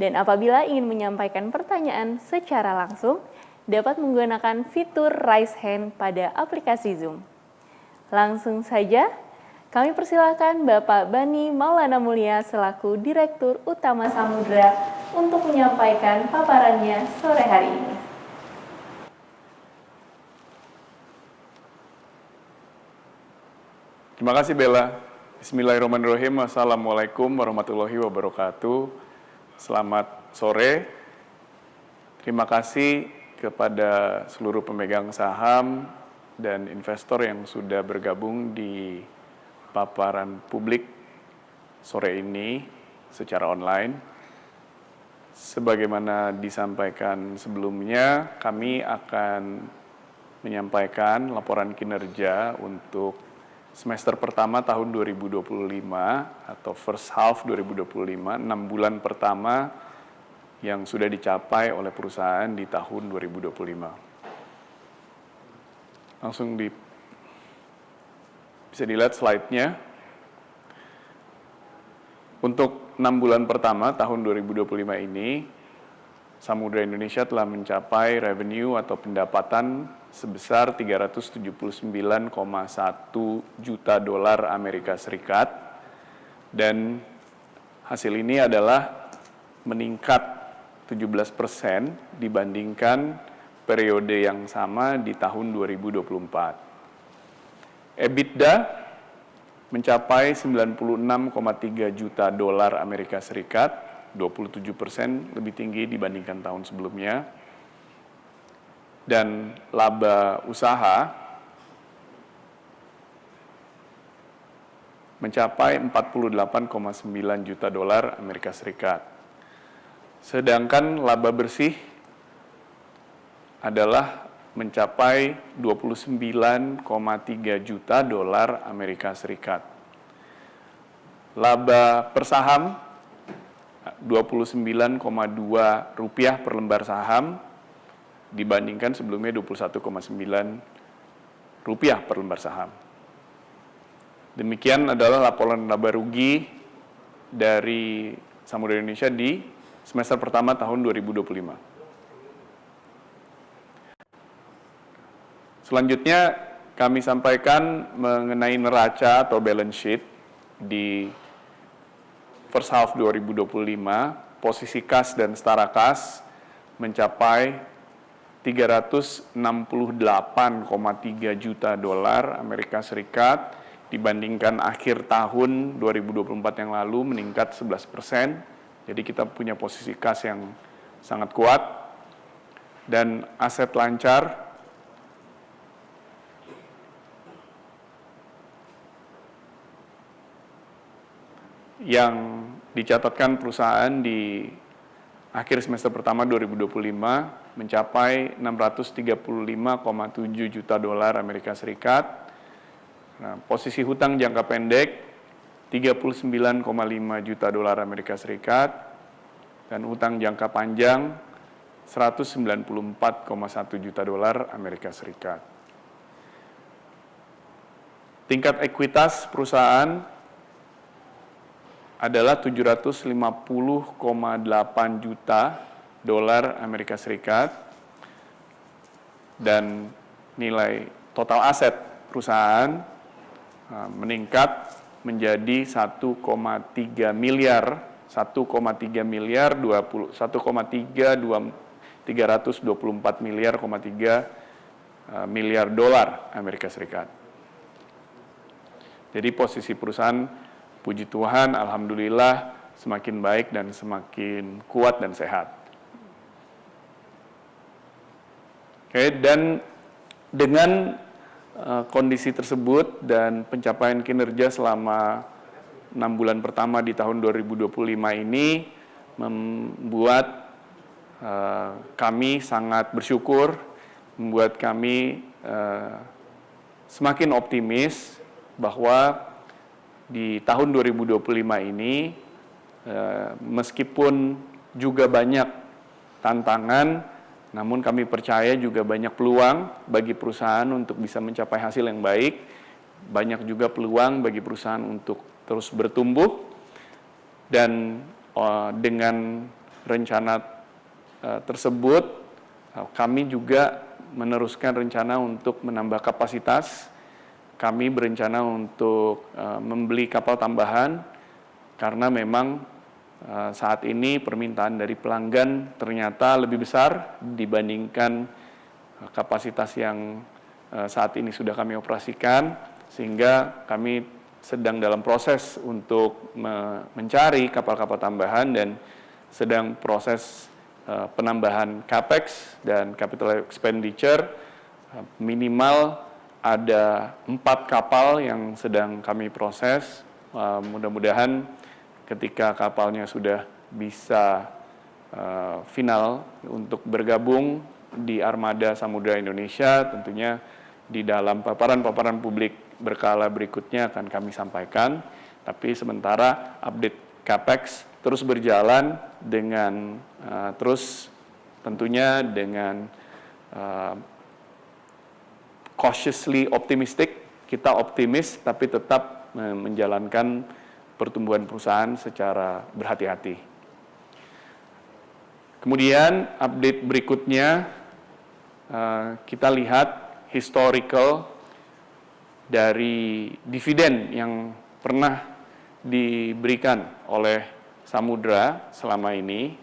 Dan apabila ingin menyampaikan pertanyaan secara langsung, dapat menggunakan fitur Raise Hand pada aplikasi Zoom. Langsung saja, kami persilakan Bapak Bani Maulana Mulia selaku Direktur Utama Samudra untuk menyampaikan paparannya sore hari ini. Terima kasih Bella. Bismillahirrahmanirrahim. Assalamualaikum warahmatullahi wabarakatuh. Selamat sore. Terima kasih kepada seluruh pemegang saham dan investor yang sudah bergabung di paparan publik sore ini secara online. Sebagaimana disampaikan sebelumnya, kami akan menyampaikan laporan kinerja untuk semester pertama tahun 2025 atau first half 2025, 6 bulan pertama yang sudah dicapai oleh perusahaan di tahun 2025. Langsung bisa dilihat slide-nya. Untuk 6 bulan pertama tahun 2025 ini, Samudra Indonesia telah mencapai revenue atau pendapatan sebesar 379,1 juta dolar Amerika Serikat, dan hasil ini adalah meningkat 17% dibandingkan periode yang sama di tahun 2024. EBITDA mencapai 96,3 juta dolar Amerika Serikat, 27% lebih tinggi dibandingkan tahun sebelumnya. Dan laba usaha mencapai 48,9 juta dolar Amerika Serikat. Sedangkan laba bersih adalah mencapai 29,3 juta dolar Amerika Serikat. Laba per saham 29,2 rupiah per lembar saham dibandingkan sebelumnya 21,9 rupiah per lembar saham. Demikian adalah laporan laba rugi dari Samudra Indonesia di semester pertama tahun 2025. Selanjutnya kami sampaikan mengenai neraca atau balance sheet di first half 2025, posisi kas dan setara kas mencapai 368,3 juta dolar Amerika Serikat dibandingkan akhir tahun 2024 yang lalu meningkat 11%. Jadi kita punya posisi kas yang sangat kuat dan aset lancar yang dicatatkan perusahaan di akhir semester pertama 2025 mencapai 635,7 juta dolar Amerika Serikat. Nah, posisi hutang jangka pendek 39,5 juta dolar Amerika Serikat dan hutang jangka panjang 194,1 juta dolar Amerika Serikat. Tingkat ekuitas perusahaan adalah 750,8 juta dolar Amerika Serikat dan nilai total aset perusahaan meningkat menjadi 1,3 miliar 324 miliar dolar Amerika Serikat. Jadi posisi perusahaan, puji Tuhan, alhamdulillah semakin baik dan semakin kuat dan sehat. Oke, dan dengan kondisi tersebut dan pencapaian kinerja selama 6 bulan pertama di tahun 2025 ini membuat kami sangat bersyukur, membuat kami semakin optimis bahwa di tahun 2025 ini, meskipun juga banyak tantangan, namun kami percaya juga banyak peluang bagi perusahaan untuk bisa mencapai hasil yang baik, banyak juga peluang bagi perusahaan untuk terus bertumbuh, dan dengan rencana tersebut, kami juga meneruskan rencana untuk menambah kapasitas. Kami berencana untuk membeli kapal tambahan karena memang saat ini permintaan dari pelanggan ternyata lebih besar dibandingkan kapasitas yang saat ini sudah kami operasikan, sehingga kami sedang dalam proses untuk mencari kapal-kapal tambahan dan sedang proses penambahan CAPEX dan capital expenditure. Minimal ada 4 kapal yang sedang kami proses. Mudah-mudahan ketika kapalnya sudah bisa final untuk bergabung di armada Samudra Indonesia, tentunya di dalam paparan-paparan publik berkala berikutnya akan kami sampaikan. Tapi sementara update CAPEX terus berjalan dengan terus tentunya dengan cautiously optimistic. Kita optimis tapi tetap menjalankan pertumbuhan perusahaan secara berhati-hati. Kemudian update berikutnya kita lihat historical dari dividen yang pernah diberikan oleh Samudra selama ini.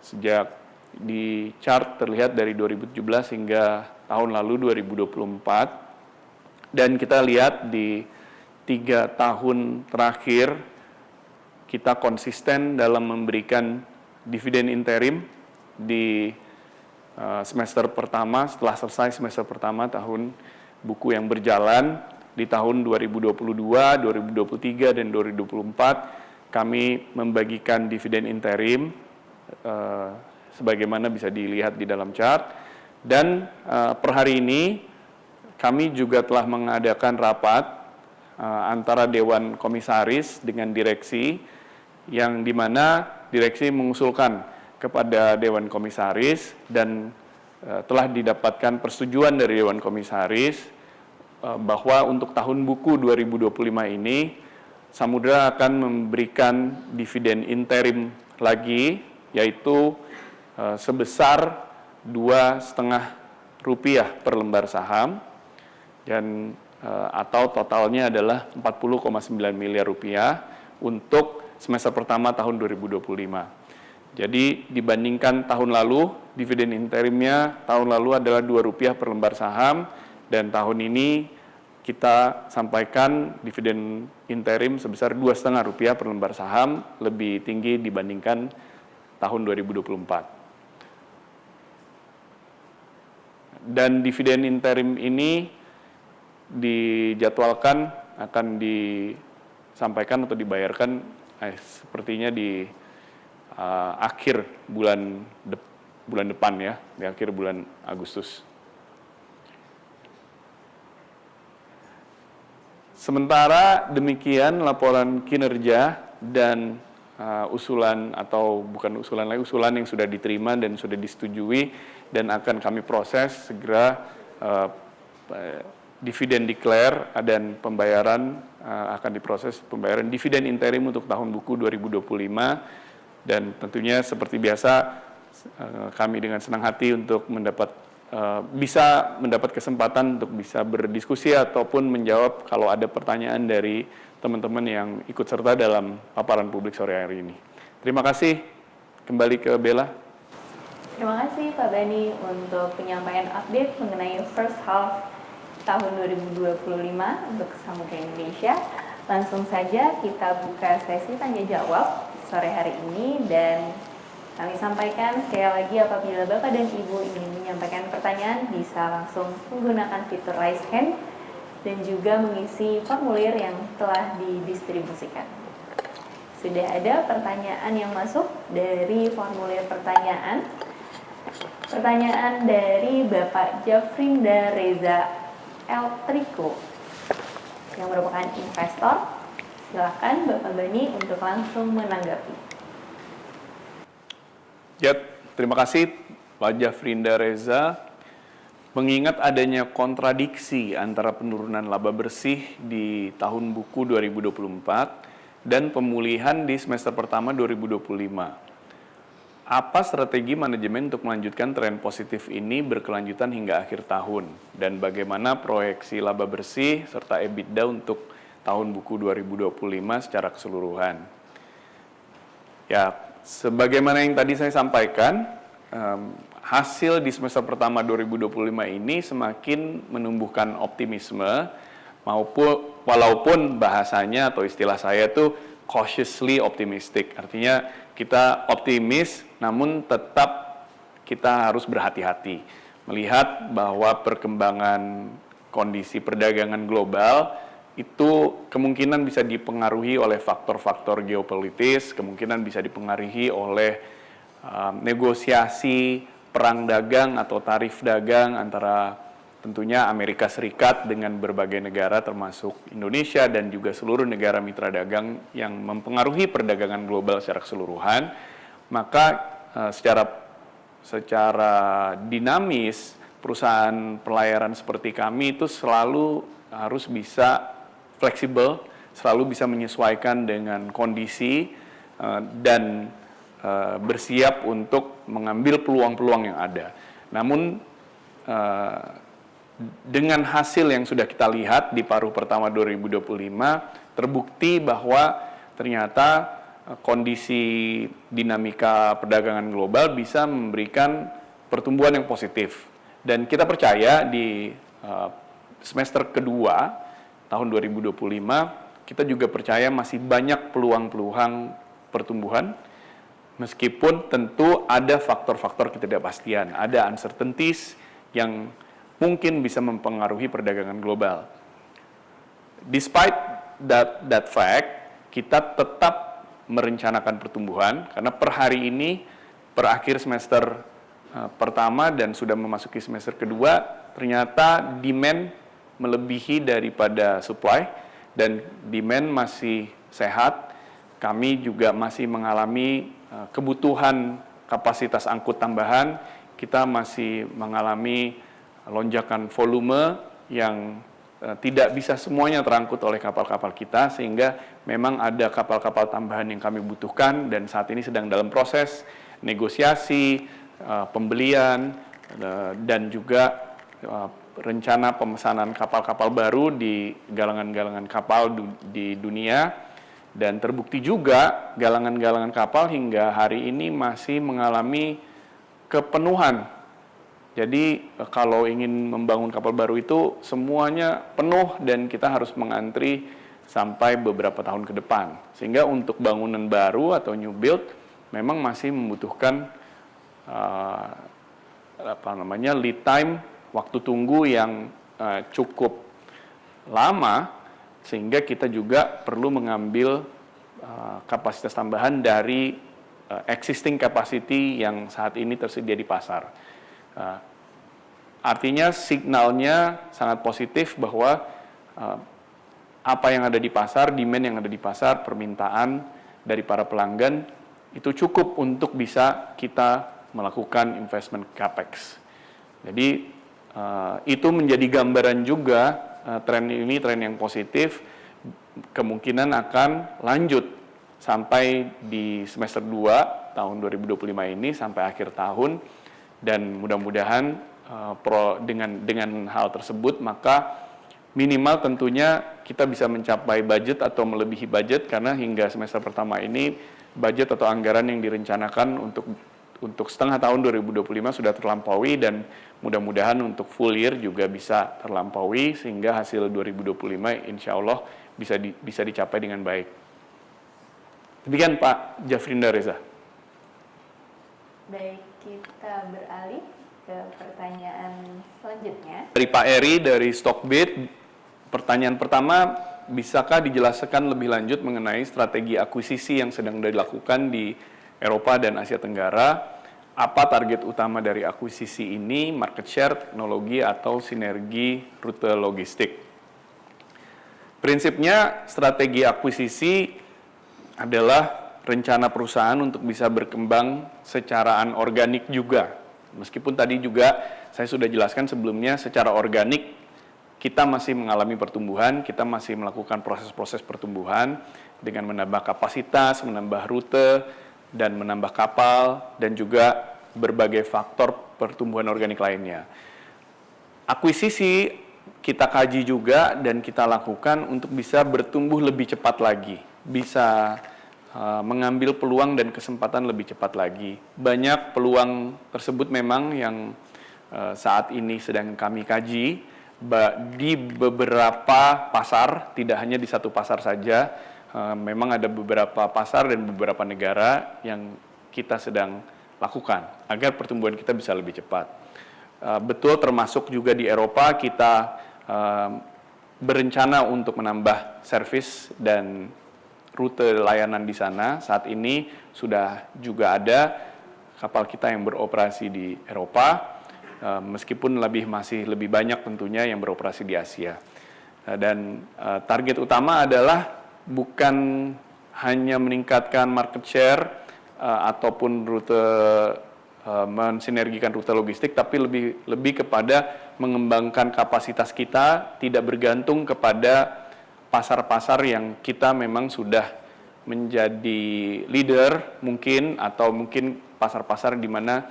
Sejak di chart terlihat dari 2017 hingga tahun lalu 2024, dan kita lihat di 3 tahun terakhir kita konsisten dalam memberikan dividen interim di semester pertama. Setelah selesai semester pertama tahun buku yang berjalan di tahun 2022, 2023, dan 2024, kami membagikan dividen interim sebagaimana bisa dilihat di dalam chart. Dan per hari ini kami juga telah mengadakan rapat antara Dewan Komisaris dengan direksi, yang dimana direksi mengusulkan kepada Dewan Komisaris dan telah didapatkan persetujuan dari Dewan Komisaris bahwa untuk tahun buku 2025 ini Samudra akan memberikan dividen interim lagi, yaitu sebesar Rp2,5 per lembar saham, dan atau totalnya adalah Rp40,9 miliar untuk semester pertama tahun 2025. Jadi dibandingkan tahun lalu, dividen interimnya tahun lalu adalah Rp2 per lembar saham, dan tahun ini kita sampaikan dividen interim sebesar Rp2,5 per lembar saham, lebih tinggi dibandingkan tahun 2024. Dan dividen interim ini dijadwalkan akan disampaikan atau dibayarkan sepertinya di akhir bulan depan ya, di akhir bulan Agustus. Sementara demikian laporan kinerja dan usulan, atau bukan usulan lagi, usulan yang sudah diterima dan sudah disetujui dan akan kami proses segera. Dividen declare dan pembayaran akan diproses, pembayaran dividen interim untuk tahun buku 2025, dan tentunya seperti biasa kami dengan senang hati untuk bisa mendapat kesempatan untuk bisa berdiskusi ataupun menjawab kalau ada pertanyaan dari teman-teman yang ikut serta dalam paparan publik sore hari ini. Terima kasih. Kembali ke Bella. Terima kasih Pak Bani untuk penyampaian update mengenai first half tahun 2025 untuk Samudra Indonesia. Langsung saja kita buka sesi tanya jawab sore hari ini, dan kami sampaikan sekali lagi apabila Bapak dan Ibu ingin menyampaikan pertanyaan bisa langsung menggunakan fitur raise hand dan juga mengisi formulir yang telah didistribusikan. Sudah ada pertanyaan yang masuk dari formulir pertanyaan. Pertanyaan dari Bapak Jafrinda Reza Eltriko yang merupakan investor. Silakan Bapak Bani untuk langsung menanggapi. Ya, terima kasih Pak Jafrinda Reza. Mengingat adanya kontradiksi antara penurunan laba bersih di tahun buku 2024 dan pemulihan di semester pertama 2025. Apa strategi manajemen untuk melanjutkan tren positif ini berkelanjutan hingga akhir tahun? Dan bagaimana proyeksi laba bersih serta EBITDA untuk tahun buku 2025 secara keseluruhan? Ya, sebagaimana yang tadi saya sampaikan, hasil di semester pertama 2025 ini semakin menumbuhkan optimisme, walaupun bahasanya atau istilah saya itu cautiously optimistic. Artinya kita optimis, namun tetap kita harus berhati-hati. Melihat bahwa perkembangan kondisi perdagangan global itu kemungkinan bisa dipengaruhi oleh faktor-faktor geopolitis, kemungkinan bisa dipengaruhi oleh negosiasi perang dagang atau tarif dagang antara tentunya Amerika Serikat dengan berbagai negara termasuk Indonesia dan juga seluruh negara mitra dagang yang mempengaruhi perdagangan global secara keseluruhan, maka secara dinamis perusahaan pelayaran seperti kami itu selalu harus bisa fleksibel, selalu bisa menyesuaikan dengan kondisi dan bersiap untuk mengambil peluang-peluang yang ada. Namun dengan hasil yang sudah kita lihat di paruh pertama 2025, terbukti bahwa ternyata kondisi dinamika perdagangan global bisa memberikan pertumbuhan yang positif. Dan kita percaya di semester kedua tahun 2025, kita juga percaya masih banyak peluang-peluang pertumbuhan, meskipun tentu ada faktor-faktor ketidakpastian, ada uncertainties yang mungkin bisa mempengaruhi perdagangan global. Despite that fact, kita tetap merencanakan pertumbuhan karena per hari ini, per akhir semester pertama dan sudah memasuki semester kedua, ternyata demand melebihi daripada supply dan demand masih sehat. Kami juga masih mengalami kebutuhan kapasitas angkut tambahan, kita masih mengalami lonjakan volume yang tidak bisa semuanya terangkut oleh kapal-kapal kita, sehingga memang ada kapal-kapal tambahan yang kami butuhkan dan saat ini sedang dalam proses negosiasi, pembelian, dan juga rencana pemesanan kapal-kapal baru di galangan-galangan kapal di dunia. Dan terbukti juga galangan-galangan kapal hingga hari ini masih mengalami kepenuhan. Jadi kalau ingin membangun kapal baru itu semuanya penuh dan kita harus mengantri sampai beberapa tahun ke depan. Sehingga untuk bangunan baru atau new build memang masih membutuhkan lead time, waktu tunggu yang cukup lama, sehingga kita juga perlu mengambil kapasitas tambahan dari existing capacity yang saat ini tersedia di pasar. Artinya signalnya sangat positif bahwa apa yang ada di pasar, demand yang ada di pasar, permintaan dari para pelanggan itu cukup untuk bisa kita melakukan investment capex. Jadi itu menjadi gambaran juga tren ini tren yang positif, kemungkinan akan lanjut sampai di semester 2 tahun 2025 ini sampai akhir tahun. Dan mudah-mudahan dengan hal tersebut maka minimal tentunya kita bisa mencapai budget atau melebihi budget, karena hingga semester pertama ini budget atau anggaran yang direncanakan untuk setengah tahun 2025 sudah terlampaui, dan mudah-mudahan untuk full year juga bisa terlampaui sehingga hasil 2025 insya Allah bisa dicapai dengan baik. Demikian Pak Jafrinda Reza. Baik, kita beralih ke pertanyaan selanjutnya. Dari Pak Eri dari Stockbit, pertanyaan pertama, bisakah dijelaskan lebih lanjut mengenai strategi akuisisi yang sedang dilakukan di Eropa dan Asia Tenggara? apa target utama dari akuisisi ini, market share, teknologi, atau sinergi rute logistik. Prinsipnya, strategi akuisisi adalah rencana perusahaan untuk bisa berkembang secara anorganik juga. Meskipun tadi juga saya sudah jelaskan sebelumnya, secara organik kita masih mengalami pertumbuhan, kita masih melakukan proses-proses pertumbuhan dengan menambah kapasitas, menambah rute, dan menambah kapal, dan juga berbagai faktor pertumbuhan organik lainnya. Akuisisi kita kaji juga dan kita lakukan untuk bisa bertumbuh lebih cepat lagi, bisa mengambil peluang dan kesempatan lebih cepat lagi. Banyak peluang tersebut memang yang saat ini sedang kami kaji di beberapa pasar, tidak hanya di satu pasar saja. Memang ada beberapa pasar dan beberapa negara yang kita sedang lakukan agar pertumbuhan kita bisa lebih cepat. Betul, termasuk juga di Eropa kita berencana untuk menambah servis dan rute layanan di sana. Saat ini sudah juga ada kapal kita yang beroperasi di Eropa, meskipun masih lebih banyak tentunya yang beroperasi di Asia. Dan target utama adalah bukan hanya meningkatkan market share ataupun rute mensinergikan rute logistik, tapi lebih kepada mengembangkan kapasitas kita, tidak bergantung kepada pasar-pasar yang kita memang sudah menjadi leader mungkin, atau mungkin pasar-pasar di mana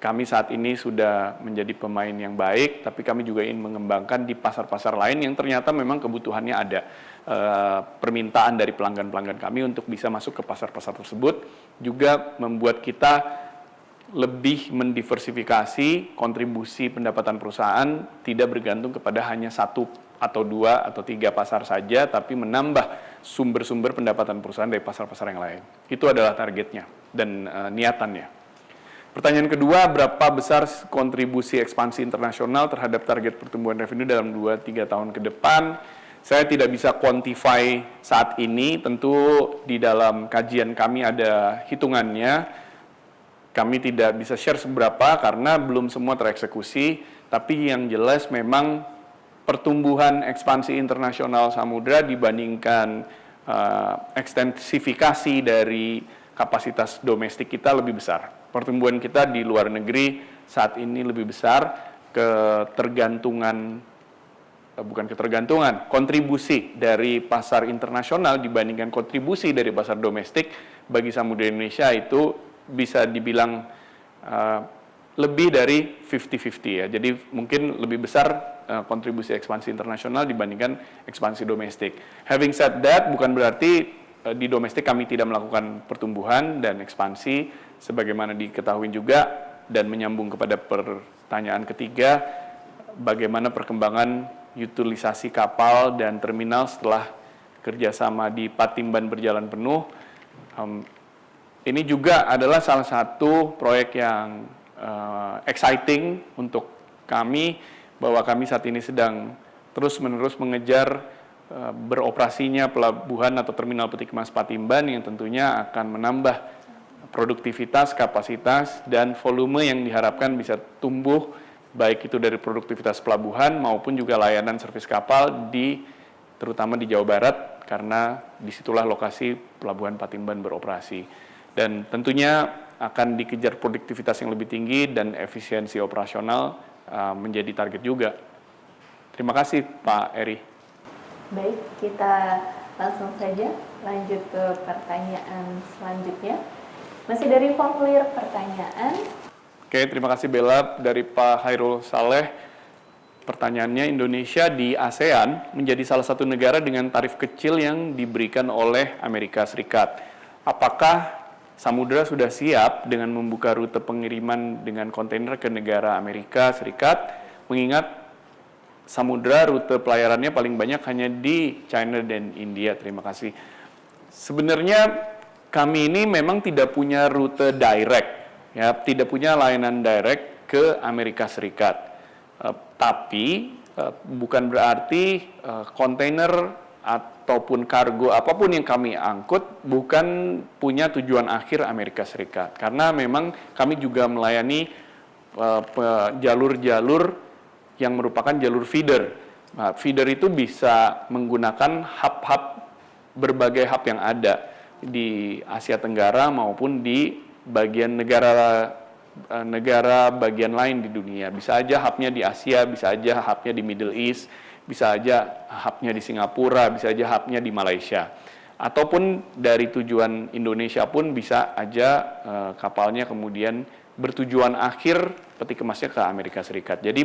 kami saat ini sudah menjadi pemain yang baik, tapi kami juga ingin mengembangkan di pasar-pasar lain yang ternyata memang kebutuhannya ada. Permintaan dari pelanggan-pelanggan kami untuk bisa masuk ke pasar-pasar tersebut juga membuat kita lebih mendiversifikasi kontribusi pendapatan perusahaan, tidak bergantung kepada hanya satu atau dua atau tiga pasar saja, tapi menambah sumber-sumber pendapatan perusahaan dari pasar-pasar yang lain. Itu adalah targetnya dan niatannya. Pertanyaan kedua, berapa besar kontribusi ekspansi internasional terhadap target pertumbuhan revenue dalam 2-3 tahun ke depan? Saya tidak bisa quantify saat ini, tentu di dalam kajian kami ada hitungannya. Kami tidak bisa share seberapa karena belum semua tereksekusi, tapi yang jelas memang pertumbuhan ekspansi internasional samudra dibandingkan ekstensifikasi dari kapasitas domestik kita lebih besar. Pertumbuhan kita di luar negeri saat ini lebih besar, kontribusi dari pasar internasional dibandingkan kontribusi dari pasar domestik bagi Samudra Indonesia itu bisa dibilang lebih dari 50-50 ya. Jadi mungkin lebih besar kontribusi ekspansi internasional dibandingkan ekspansi domestik. Having said that, bukan berarti di domestik kami tidak melakukan pertumbuhan dan ekspansi, sebagaimana diketahui juga, dan menyambung kepada pertanyaan ketiga, bagaimana perkembangan utilisasi kapal dan terminal setelah kerjasama di Patimban berjalan penuh. Ini juga adalah salah satu proyek yang exciting untuk kami, bahwa kami saat ini sedang terus-menerus mengejar beroperasinya pelabuhan atau terminal peti kemas Patimban yang tentunya akan menambah produktivitas, kapasitas, dan volume yang diharapkan bisa tumbuh, baik itu dari produktivitas pelabuhan maupun juga layanan servis kapal terutama di Jawa Barat, karena disitulah lokasi pelabuhan Patimban beroperasi. Dan tentunya akan dikejar produktivitas yang lebih tinggi dan efisiensi operasional menjadi target juga. Terima kasih Pak Eri. Baik, kita langsung saja lanjut ke pertanyaan selanjutnya. Masih dari formulir pertanyaan. Oke, terima kasih Bella. Dari Pak Hairul Saleh, pertanyaannya, Indonesia di ASEAN menjadi salah satu negara dengan tarif kecil yang diberikan oleh Amerika Serikat. Apakah Samudra sudah siap dengan membuka rute pengiriman dengan kontainer ke negara Amerika Serikat, mengingat Samudra rute pelayarannya paling banyak hanya di China dan India? Terima kasih. Sebenarnya kami ini memang tidak punya rute direct, ya, tidak punya layanan direct ke Amerika Serikat. Tapi bukan berarti kontainer ataupun kargo apapun yang kami angkut bukan punya tujuan akhir Amerika Serikat. Karena memang kami juga melayani jalur-jalur yang merupakan jalur feeder. Nah, feeder itu bisa menggunakan hub-hub, berbagai hub yang ada di Asia Tenggara maupun di bagian negara bagian lain di dunia. Bisa aja hubnya di Asia, bisa aja hubnya di Middle East, bisa aja hubnya di Singapura, bisa aja hubnya di Malaysia. Ataupun dari tujuan Indonesia pun bisa aja kapalnya kemudian bertujuan akhir peti kemasnya ke Amerika Serikat. Jadi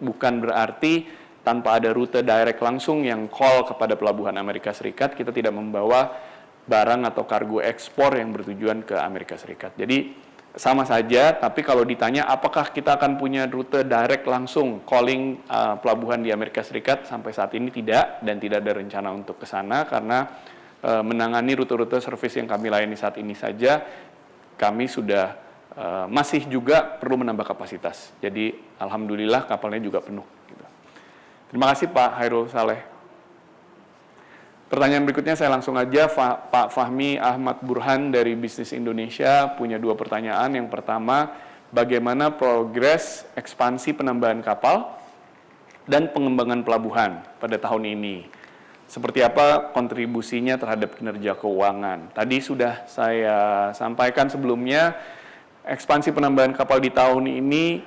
bukan berarti tanpa ada rute direct langsung yang call kepada pelabuhan Amerika Serikat, kita tidak membawa barang atau kargo ekspor yang bertujuan ke Amerika Serikat. Jadi sama saja, tapi kalau ditanya apakah kita akan punya rute direct langsung calling pelabuhan di Amerika Serikat, sampai saat ini tidak, dan tidak ada rencana untuk ke sana karena menangani rute-rute servis yang kami layani saat ini saja, kami sudah masih juga perlu menambah kapasitas. Jadi alhamdulillah kapalnya juga penuh. Gitu. Terima kasih Pak Hairul Saleh. Pertanyaan berikutnya saya langsung aja, Pak Fahmi Ahmad Burhan dari Bisnis Indonesia punya 2 pertanyaan. Yang pertama, bagaimana progres ekspansi penambahan kapal dan pengembangan pelabuhan pada tahun ini? Seperti apa kontribusinya terhadap kinerja keuangan? Tadi sudah saya sampaikan sebelumnya, ekspansi penambahan kapal di tahun ini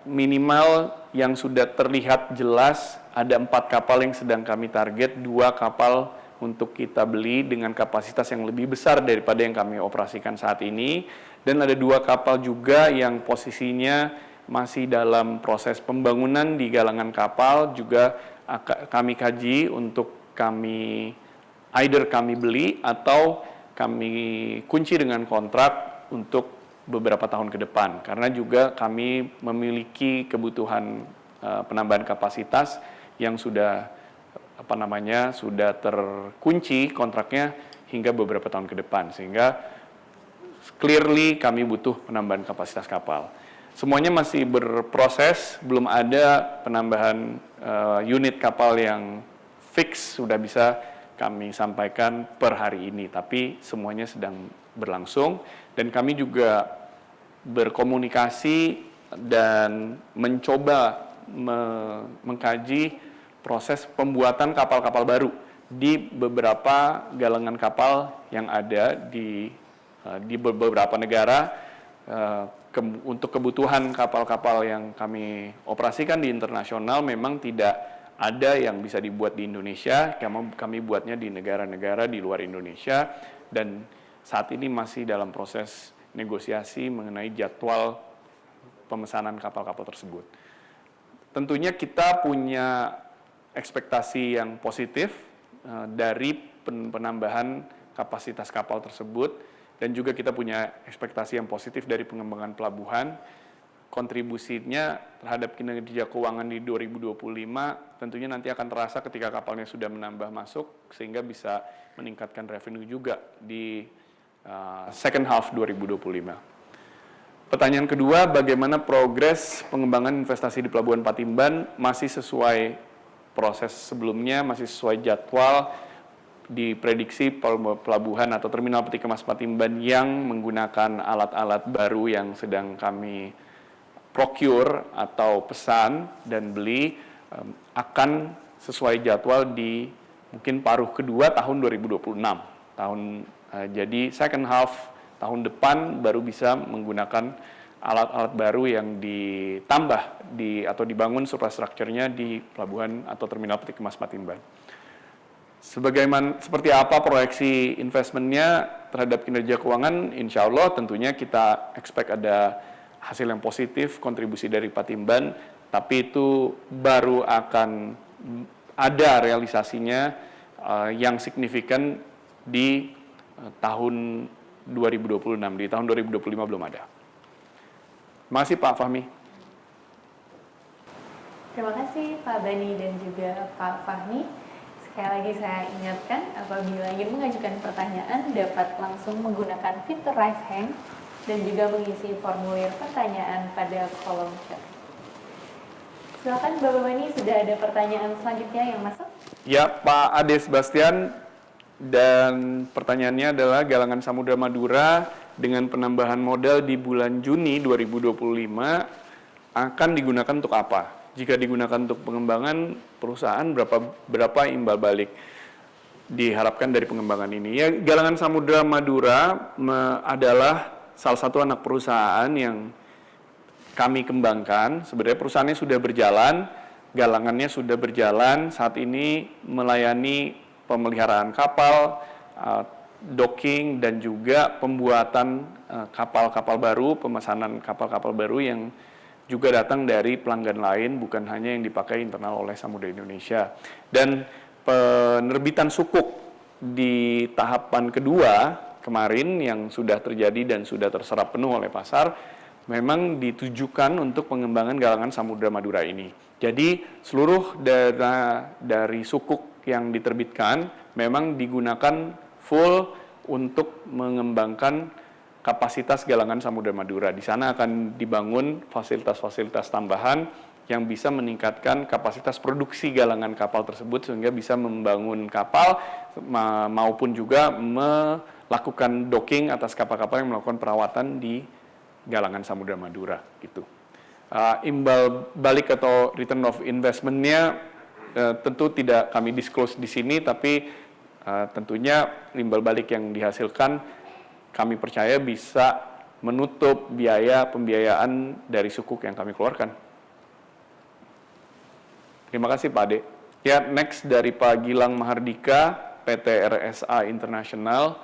minimal yang sudah terlihat jelas, ada 4 kapal yang sedang kami target, 2 kapal untuk kita beli dengan kapasitas yang lebih besar daripada yang kami operasikan saat ini, dan ada 2 kapal juga yang posisinya masih dalam proses pembangunan di galangan kapal, juga kami kaji untuk kami beli atau kami kunci dengan kontrak untuk beberapa tahun ke depan, karena juga kami memiliki kebutuhan penambahan kapasitas yang sudah sudah terkunci kontraknya hingga beberapa tahun ke depan, sehingga clearly kami butuh penambahan kapasitas kapal. Semuanya masih berproses, belum ada penambahan unit kapal yang fix sudah bisa kami sampaikan per hari ini, tapi semuanya sedang berlangsung dan kami juga berkomunikasi dan mencoba mengkaji proses pembuatan kapal-kapal baru di beberapa galangan kapal yang ada di beberapa negara. Untuk kebutuhan kapal-kapal yang kami operasikan di internasional memang tidak ada yang bisa dibuat di Indonesia, kami buatnya di negara-negara di luar Indonesia, dan saat ini masih dalam proses negosiasi mengenai jadwal pemesanan kapal-kapal tersebut. Tentunya kita punya ekspektasi yang positif dari penambahan kapasitas kapal tersebut, dan juga kita punya ekspektasi yang positif dari pengembangan pelabuhan. Kontribusinya terhadap kinerja keuangan di 2025 tentunya nanti akan terasa ketika kapalnya sudah menambah masuk, sehingga bisa meningkatkan revenue juga di second half 2025. Pertanyaan kedua, bagaimana progres pengembangan investasi di Pelabuhan Patimban? Masih sesuai proses sebelumnya, masih sesuai jadwal. Diprediksi pelabuhan atau terminal peti kemas Patimban yang menggunakan alat-alat baru yang sedang kami procure atau pesan dan beli akan sesuai jadwal di mungkin paruh kedua tahun 2026. Jadi second half tahun depan baru bisa menggunakan alat-alat baru yang ditambah atau dibangun infrastrukturnya di pelabuhan atau terminal peti kemas Patimban. Seperti apa proyeksi investmentnya terhadap kinerja keuangan? Insya Allah tentunya kita expect ada hasil yang positif, kontribusi dari Patimban, tapi itu baru akan ada realisasinya yang signifikan di tahun 2026. Di tahun 2025 belum ada. Terima kasih Pak Fahmi. Terima kasih Pak Bani dan juga Pak Fahmi. Sekali lagi saya ingatkan, apabila ingin mengajukan pertanyaan dapat langsung menggunakan fitur raise hand dan juga mengisi formulir pertanyaan pada kolom chat. Silakan Bapak Bani, sudah ada pertanyaan selanjutnya yang masuk? Ya, Pak Ade Sebastian, dan pertanyaannya adalah Galangan Samudra Madura dengan penambahan modal di bulan Juni 2025 akan digunakan untuk apa? Jika digunakan untuk pengembangan perusahaan, berapa imbal balik diharapkan dari pengembangan ini? Ya, Galangan Samudra Madura adalah salah satu anak perusahaan yang kami kembangkan. Sebenarnya perusahaannya sudah berjalan, galangannya sudah berjalan, saat ini melayani pemeliharaan kapal, docking, dan juga pembuatan kapal-kapal baru, pemesanan kapal-kapal baru yang juga datang dari pelanggan lain, bukan hanya yang dipakai internal oleh Samudra Indonesia. Dan penerbitan sukuk di tahapan kedua kemarin yang sudah terjadi dan sudah terserap penuh oleh pasar, memang ditujukan untuk pengembangan Galangan Samudra Madura ini. Jadi seluruh dana dari sukuk yang diterbitkan memang digunakan full untuk mengembangkan kapasitas Galangan Samudra Madura. Di sana akan dibangun fasilitas-fasilitas tambahan yang bisa meningkatkan kapasitas produksi galangan kapal tersebut sehingga bisa membangun kapal maupun juga melakukan docking atas kapal-kapal yang melakukan perawatan di Galangan Samudra Madura gitu. Imbal balik atau return of investment-nya tentu tidak kami disclose di sini, tapi tentunya imbal balik yang dihasilkan kami percaya bisa menutup biaya pembiayaan dari sukuk yang kami keluarkan. Terima kasih Pak Ade. Ya, next dari Pak Gilang Mahardika, PT RSA International.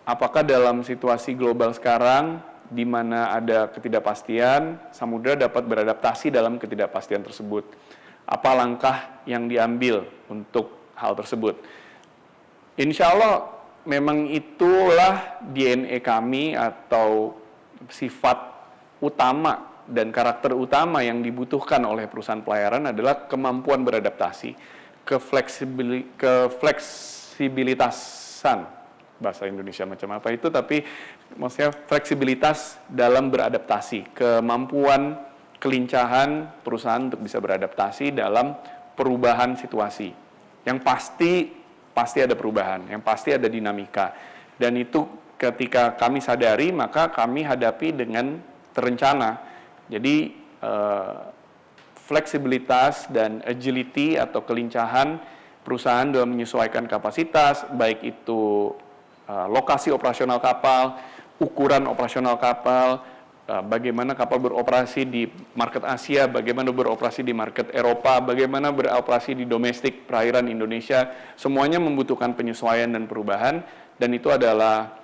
Apakah dalam situasi global sekarang, di mana ada ketidakpastian, Samudra dapat beradaptasi dalam ketidakpastian tersebut? Apa langkah yang diambil untuk hal tersebut? Insya Allah, memang itulah DNA kami atau sifat utama dan karakter utama yang dibutuhkan oleh perusahaan pelayaran adalah kemampuan beradaptasi, kefleksibilitasan, bahasa Indonesia macam apa itu, tapi maksudnya fleksibilitas dalam beradaptasi, kemampuan kelincahan perusahaan untuk bisa beradaptasi dalam perubahan situasi. Yang pasti ada perubahan, yang pasti ada dinamika. Dan itu ketika kami sadari, maka kami hadapi dengan terencana. Jadi fleksibilitas dan agility atau kelincahan perusahaan dalam menyesuaikan kapasitas, baik itu lokasi operasional kapal, ukuran operasional kapal, bagaimana kapal beroperasi di market Asia, bagaimana beroperasi di market Eropa, bagaimana beroperasi di domestik perairan Indonesia, semuanya membutuhkan penyesuaian dan perubahan, dan itu adalah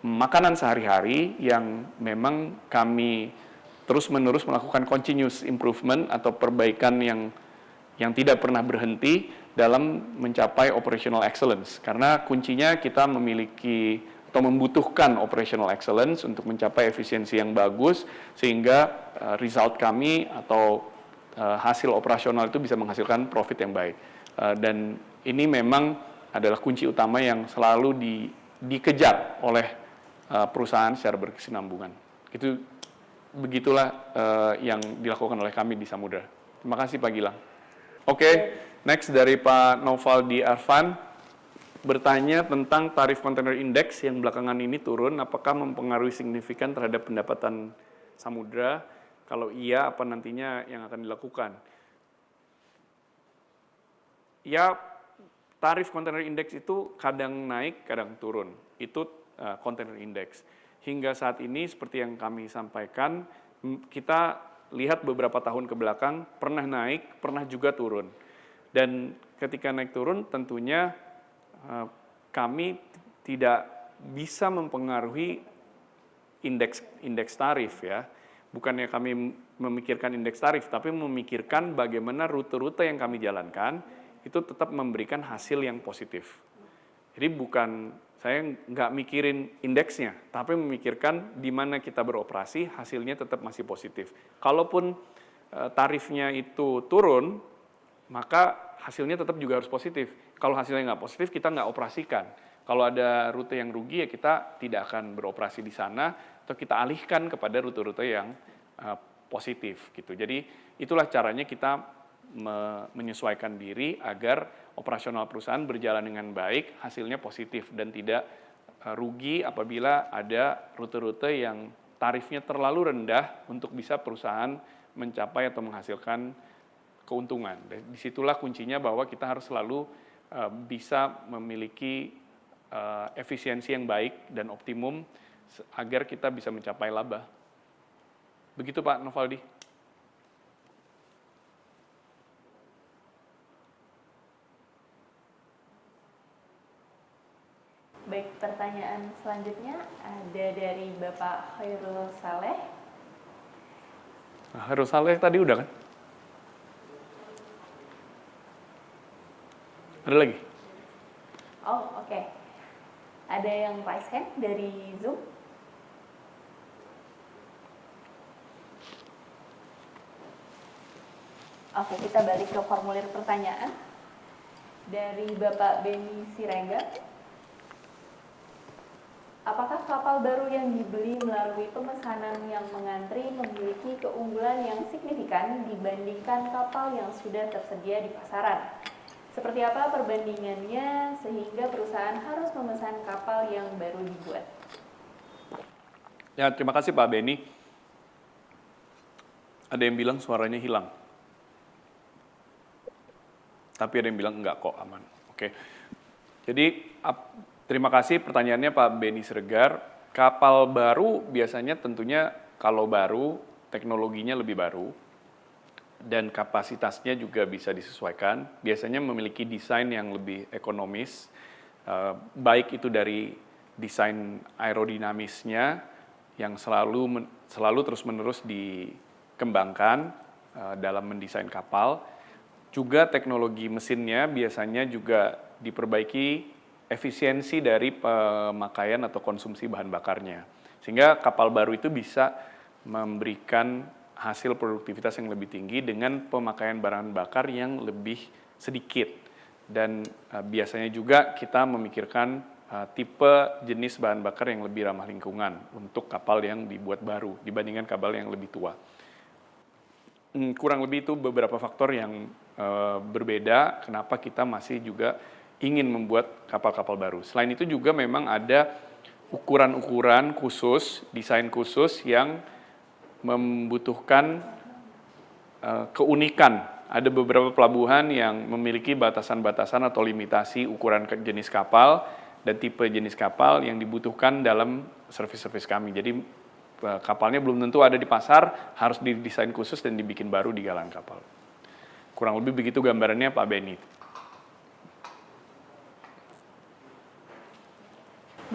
makanan sehari-hari yang memang kami terus-menerus melakukan continuous improvement atau perbaikan yang tidak pernah berhenti dalam mencapai operational excellence. Karena kuncinya kita memiliki atau membutuhkan operational excellence untuk mencapai efisiensi yang bagus sehingga result kami atau hasil operasional itu bisa menghasilkan profit yang baik. Dan ini memang adalah kunci utama yang selalu dikejar oleh perusahaan secara berkesinambungan. Begitulah yang dilakukan oleh kami di Samudra. Terima kasih Pak Gilang. Oke, next dari Pak Novaldi Arfan. Bertanya tentang tarif kontainer indeks yang belakangan ini turun, apakah mempengaruhi signifikan terhadap pendapatan Samudra? Kalau iya, apa nantinya yang akan dilakukan? Ya, tarif kontainer indeks itu kadang naik, kadang turun. Itu kontainer indeks. Hingga saat ini, seperti yang kami sampaikan, kita lihat beberapa tahun ke belakang, pernah naik, pernah juga turun. Dan ketika naik turun, tentunya kami tidak bisa mempengaruhi indeks tarif ya. Bukannya kami memikirkan indeks tarif, tapi memikirkan bagaimana rute-rute yang kami jalankan itu tetap memberikan hasil yang positif. Jadi saya nggak mikirin indeksnya, tapi memikirkan di mana kita beroperasi, hasilnya tetap masih positif. Kalaupun tarifnya itu turun, maka hasilnya tetap juga harus positif. Kalau hasilnya nggak positif, kita nggak operasikan. Kalau ada rute yang rugi, ya kita tidak akan beroperasi di sana, atau kita alihkan kepada rute-rute yang positif. Gitu. Jadi itulah caranya kita menyesuaikan diri agar operasional perusahaan berjalan dengan baik, hasilnya positif dan tidak rugi apabila ada rute-rute yang tarifnya terlalu rendah untuk bisa perusahaan mencapai atau menghasilkan keuntungan. Dan disitulah kuncinya bahwa kita harus selalu bisa memiliki efisiensi yang baik dan optimum agar kita bisa mencapai laba. Begitu Pak Novaldi. Baik, pertanyaan selanjutnya ada dari Bapak Khairul Saleh. Nah, Khairul Saleh tadi udah kan? Ada lagi? Oh, oke. Ada yang raise hand dari Zoom? Oke, kita balik ke formulir pertanyaan. Dari Bapak Beni Siregar. Apakah kapal baru yang dibeli melalui pemesanan yang mengantri memiliki keunggulan yang signifikan dibandingkan kapal yang sudah tersedia di pasaran? Seperti apa perbandingannya sehingga perusahaan harus memesan kapal yang baru dibuat? Ya, terima kasih Pak Beni. Ada yang bilang suaranya hilang. Tapi ada yang bilang enggak kok, aman. Oke. Jadi, terima kasih pertanyaannya Pak Beni Siregar. Kapal baru biasanya tentunya kalau baru, teknologinya lebih baru, dan kapasitasnya juga bisa disesuaikan. Biasanya memiliki desain yang lebih ekonomis, baik itu dari desain aerodinamisnya yang selalu terus-menerus dikembangkan dalam mendesain kapal. Juga teknologi mesinnya biasanya juga diperbaiki efisiensi dari pemakaian atau konsumsi bahan bakarnya. Sehingga kapal baru itu bisa memberikan hasil produktivitas yang lebih tinggi dengan pemakaian bahan bakar yang lebih sedikit. Dan biasanya juga kita memikirkan tipe jenis bahan bakar yang lebih ramah lingkungan untuk kapal yang dibuat baru dibandingkan kapal yang lebih tua. Kurang lebih itu beberapa faktor yang berbeda kenapa kita masih juga ingin membuat kapal-kapal baru. Selain itu juga memang ada ukuran-ukuran khusus, desain khusus yang membutuhkan keunikan. Ada beberapa pelabuhan yang memiliki batasan-batasan atau limitasi ukuran jenis kapal dan tipe jenis kapal yang dibutuhkan dalam servis-servis kami. Jadi kapalnya belum tentu ada di pasar, harus didesain khusus dan dibikin baru di galang kapal. Kurang lebih begitu gambarannya Pak Beni.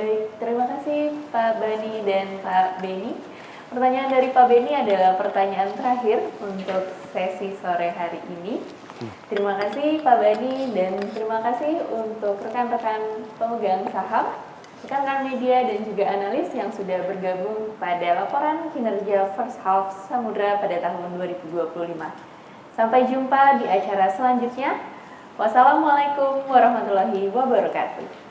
Baik, terima kasih Pak Bani dan Pak Beni. Pertanyaan dari Pak Beni adalah pertanyaan terakhir untuk sesi sore hari ini. Terima kasih Pak Bani dan terima kasih untuk rekan-rekan pemegang saham, rekan-rekan media dan juga analis yang sudah bergabung pada laporan kinerja first half Samudra pada tahun 2025. Sampai jumpa di acara selanjutnya. Wassalamualaikum warahmatullahi wabarakatuh.